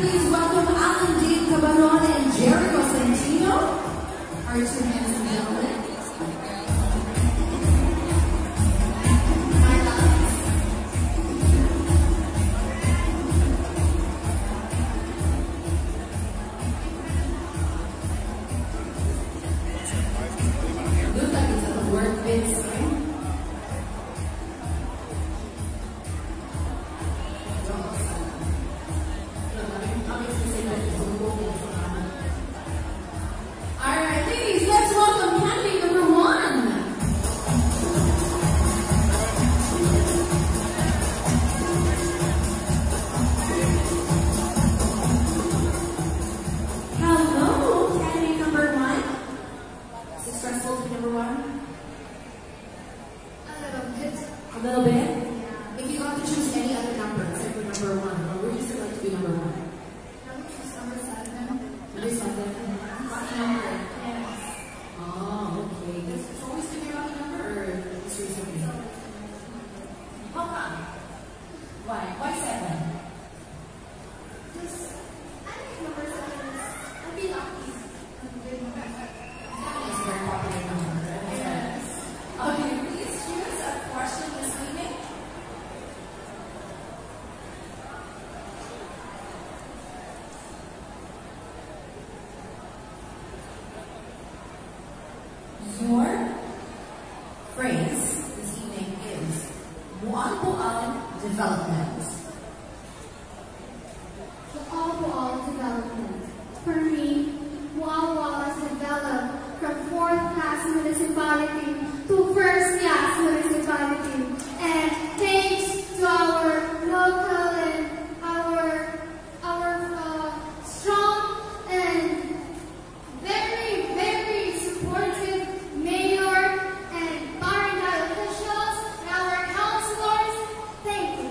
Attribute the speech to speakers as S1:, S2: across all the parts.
S1: please welcome Alan Dean Cabaron and Jericho Santino, our two handsome gentlemen. Look like it's a work bit. A little bit? Yeah. If you got to choose any other number except for number one, or would you still like to be number one?
S2: I would choose number 7.
S1: Number 7? Lucky number?
S2: Yes.
S1: Oh, okay. It's always been your lucky number, or just recently? How come? Why? Why 7?
S2: Just, I think number 7 is, I'd be lucky.
S1: It's a very popular number, right?
S2: Yes.
S1: Okay, please choose a question this evening. Your phrase this evening is Buang-Buang development.
S2: Buang-Buang development. For me, Buang-Buang has developed from 4th class municipality to 1st class municipality. And thanks to our local and our strong and very, very supportive mayor and barangay officials and our councilors. Thank you.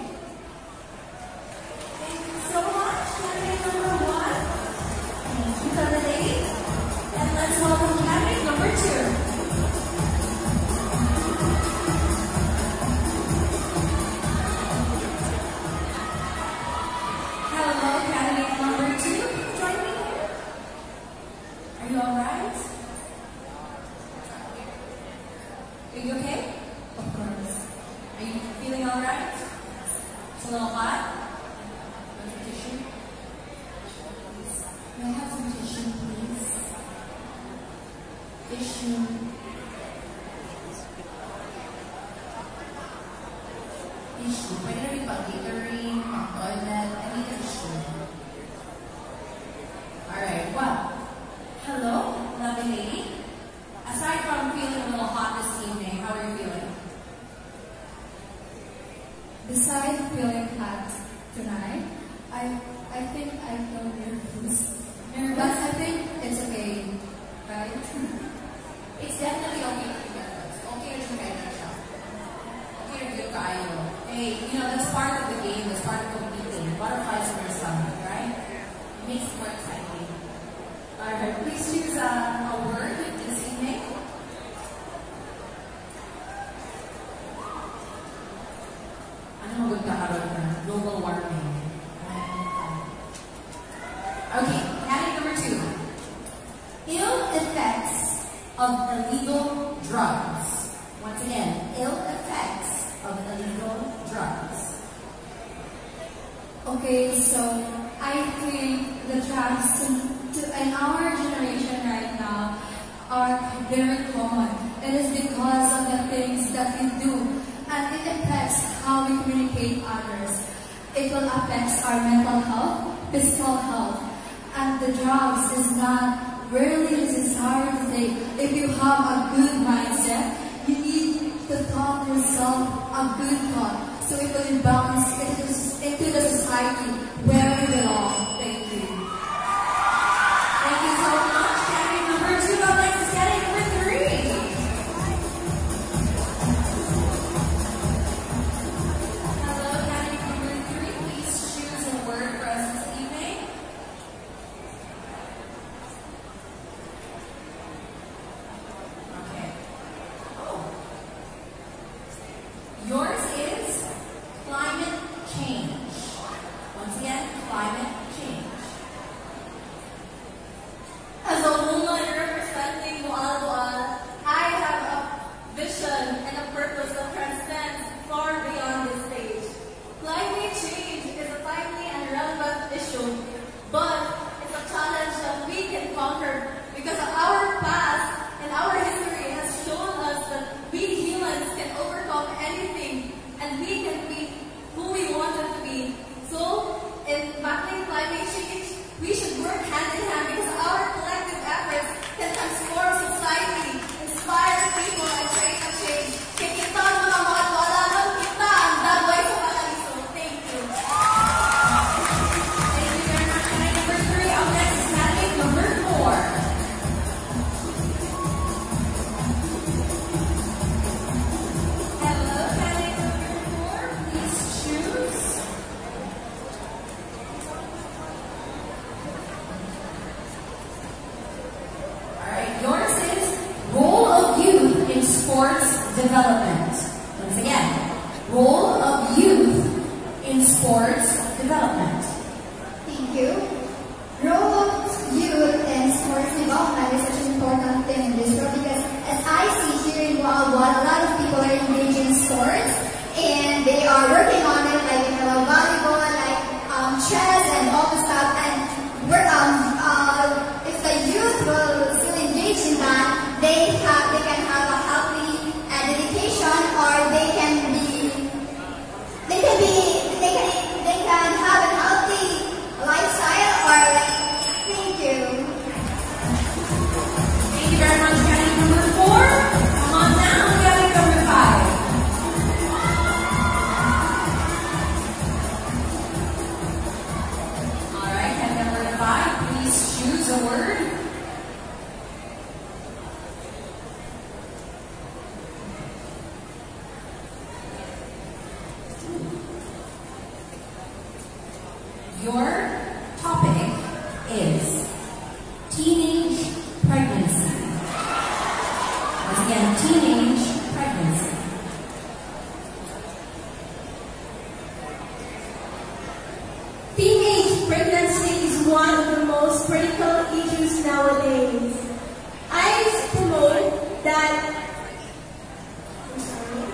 S1: Thank you so much. Candidate number 1. Thank you, the lady. And let's welcome candidate number 2. Are you alright? Are you okay? Of course. Are you feeling alright? It's a little hot? Want some tissue? May I have some tissue, please? Tissue. Tissue. Pwede na rin pag-catering, pang-toilet. I need a tissue. Alright, well. Hello, lovely lady. Aside from feeling a little hot this evening, how are you feeling?
S2: Besides feeling hot tonight, I think I feel nervous. But I think it's okay, right?
S1: It's definitely okay to be nervous. Okay to be nervous. Okay to be kayo. Hey, you know, that's part of the game. That's part of competing. Butterflies in your stomach, right? It makes it more exciting. Alright, please choose a word this evening. Ano magod kaharap na? Global warming. Okay, candidate number 2. Ill effects of illegal drugs. Once again, ill effects of illegal drugs.
S2: Okay, so I think the drugs in our generation right now are very common. It is because of the things that we do, and it affects how we communicate others. It will affect our mental health, physical health, and the drugs is not really necessary to take. If you have a good mindset, you need to thought yourself a good thought, so it will balance into the society where we belong. Thank you.
S1: Thank you so much. Candidate number 2, I'd like to candidate number 3. Hello, candidate number 3. Please choose a word for us this evening. Okay. Oh. Yours is climate change. Once again, development. Once again, role of youth in sports development.
S2: Thank you. Role of youth in sports development is such an important thing in this world because as I see here in Waalboal, a lot of people are engaged in sports and they are working on it, like volleyball, like chess and all the stuff. And if the youth will still engage in that, they can have a healthy education, or they can have a healthy lifestyle, or thank you.
S1: Thank you very much, candidate number 4. Come on now, candidate number 5. All right, candidate number 5, please choose a word. Your topic is teenage pregnancy. Once again, teenage pregnancy.
S3: Teenage pregnancy is one of the most critical issues nowadays. I promote that. I'm sorry.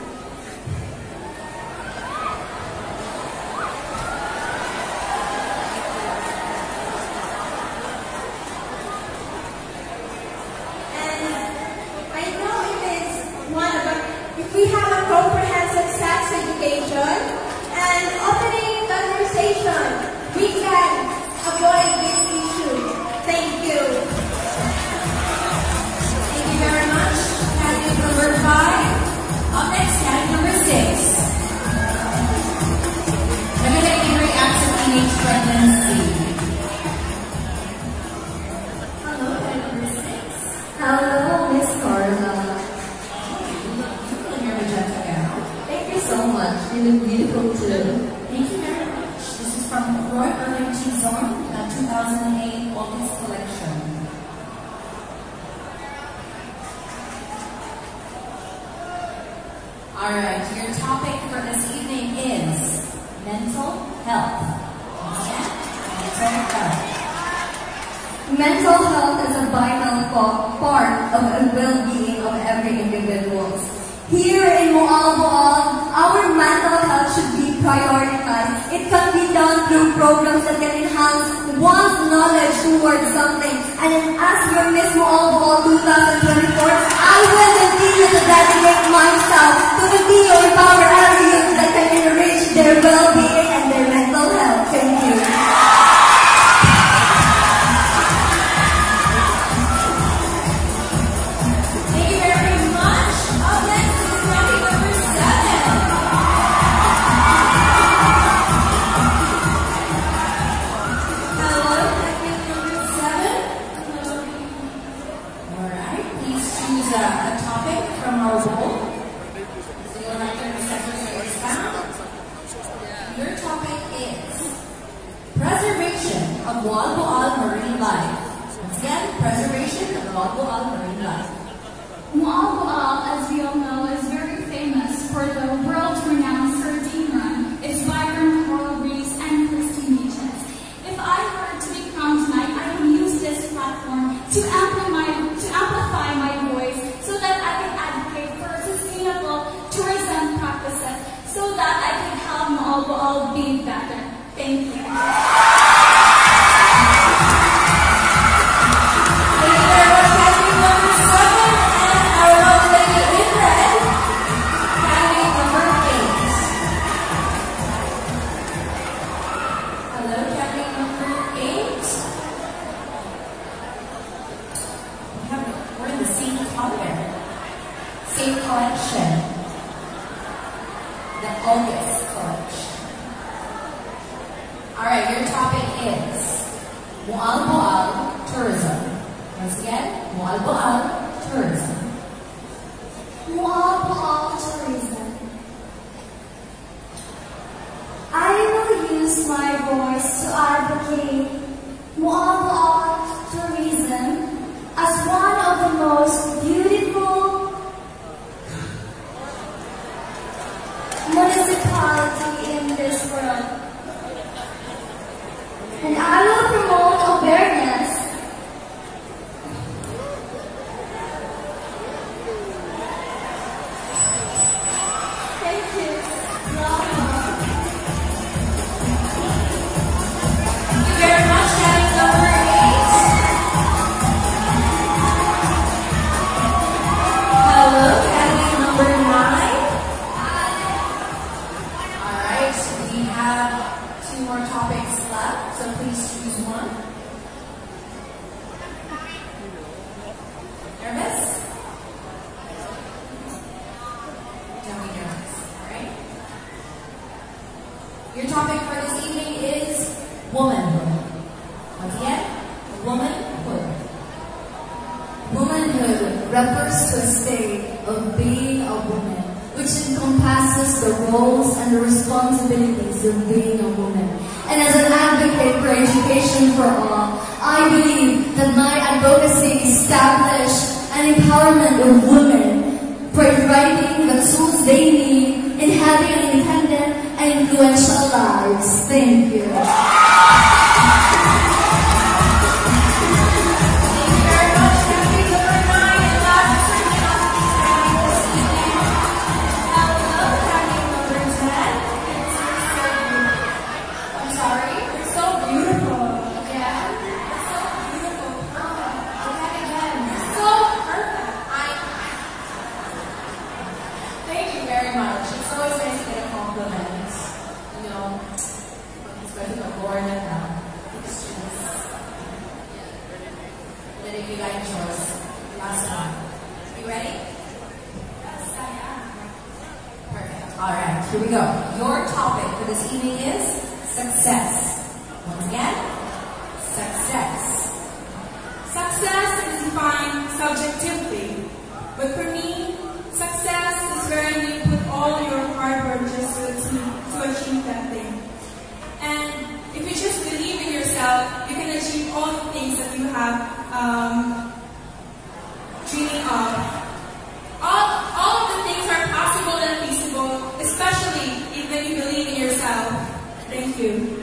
S3: If we have a comprehensive sex education and opening conversation, we can avoid this issue. Thank you.
S1: Thank you very much, candidate number 5. Up next, candidate number 6. Limiting reacts to teenage pregnancy. Hello, candidate number 6.
S4: Hello, Miss Carla.
S1: Thank
S4: you so much. You look beautiful too.
S1: Thank you very much. This is from Roy Irving Chizon, 2008 August collection. Alright, your topic for this evening is mental health. Mental health.
S4: Mental health is a vital part of the well-being of every individual. Here in Waalboal, our mental health should be prioritized. It can be done through programs that can enhance one's knowledge towards something. And as your Miss Waalboal 2024, I will continue to dedicate myself to continue to empower every youth that can enrich their well-being and their mental health. Thank you.
S1: A topic from our role. So you'll have 30 seconds to expound. Your topic is preservation of Waalboal marine life. Once again, preservation of Waalboal marine life.
S2: Waalboal, as we all know, is very famous for the world-renowned sardine run, its vibrant coral reefs and pristine beaches. If I were to be crowned tonight, I would use this platform to amplify my voice so that I can advocate for sustainable tourism practices so that I can help Waalboal be better. Thank you.
S1: Thank you very much, candidate number 7, and our lovely lady in red, candidate number 8. Hello, candidate number 8. We're in the same color, same collection, the August collection. Alright, your topic is Waalboal tourism. Once again, Waalboal tourism.
S2: Waalboal tourism. I will use my voice to advocate Waalboal tourism as one of the most beautiful inequality in this world. And I will promote awareness
S3: Thank you.
S1: Thank you very much, category number 8. Hello, category number 9. Alright, we have 2 more topics left, so please choose one. Nervous? Don't be nervous, alright? Your topic for this evening is womanhood. Once again, womanhood.
S4: Womanhood refers to a state of being a woman, which encompasses the roles and the responsibilities of being a woman. And as an advocate for education for all, I believe that my advocacy established an empowerment of women, providing the tools they need in having an independent and influential lives. Thank you.
S1: Thank you very much, category number 9, and last but certainly not least, category this evening. Hello, category number 10. It's your surgery. I'm sorry? You're so beautiful. Yeah? You're so beautiful. Perfect. Okay, again. You're so perfect. Thank you very much. It's always nice to get a compliment. You know, especially the Lord and the students. Then if you like yours, last one. You ready? Yes, I am. Perfect. All right, here we go. Your topic for this evening is success. Once again, success.
S5: Success is defined subjectively, but for me, success is where you put all your hard work just to achieve that thing. And if you just believe in yourself, you can achieve all the things that you have dreaming of. All of the things are possible and feasible, especially if you believe in yourself. Thank you.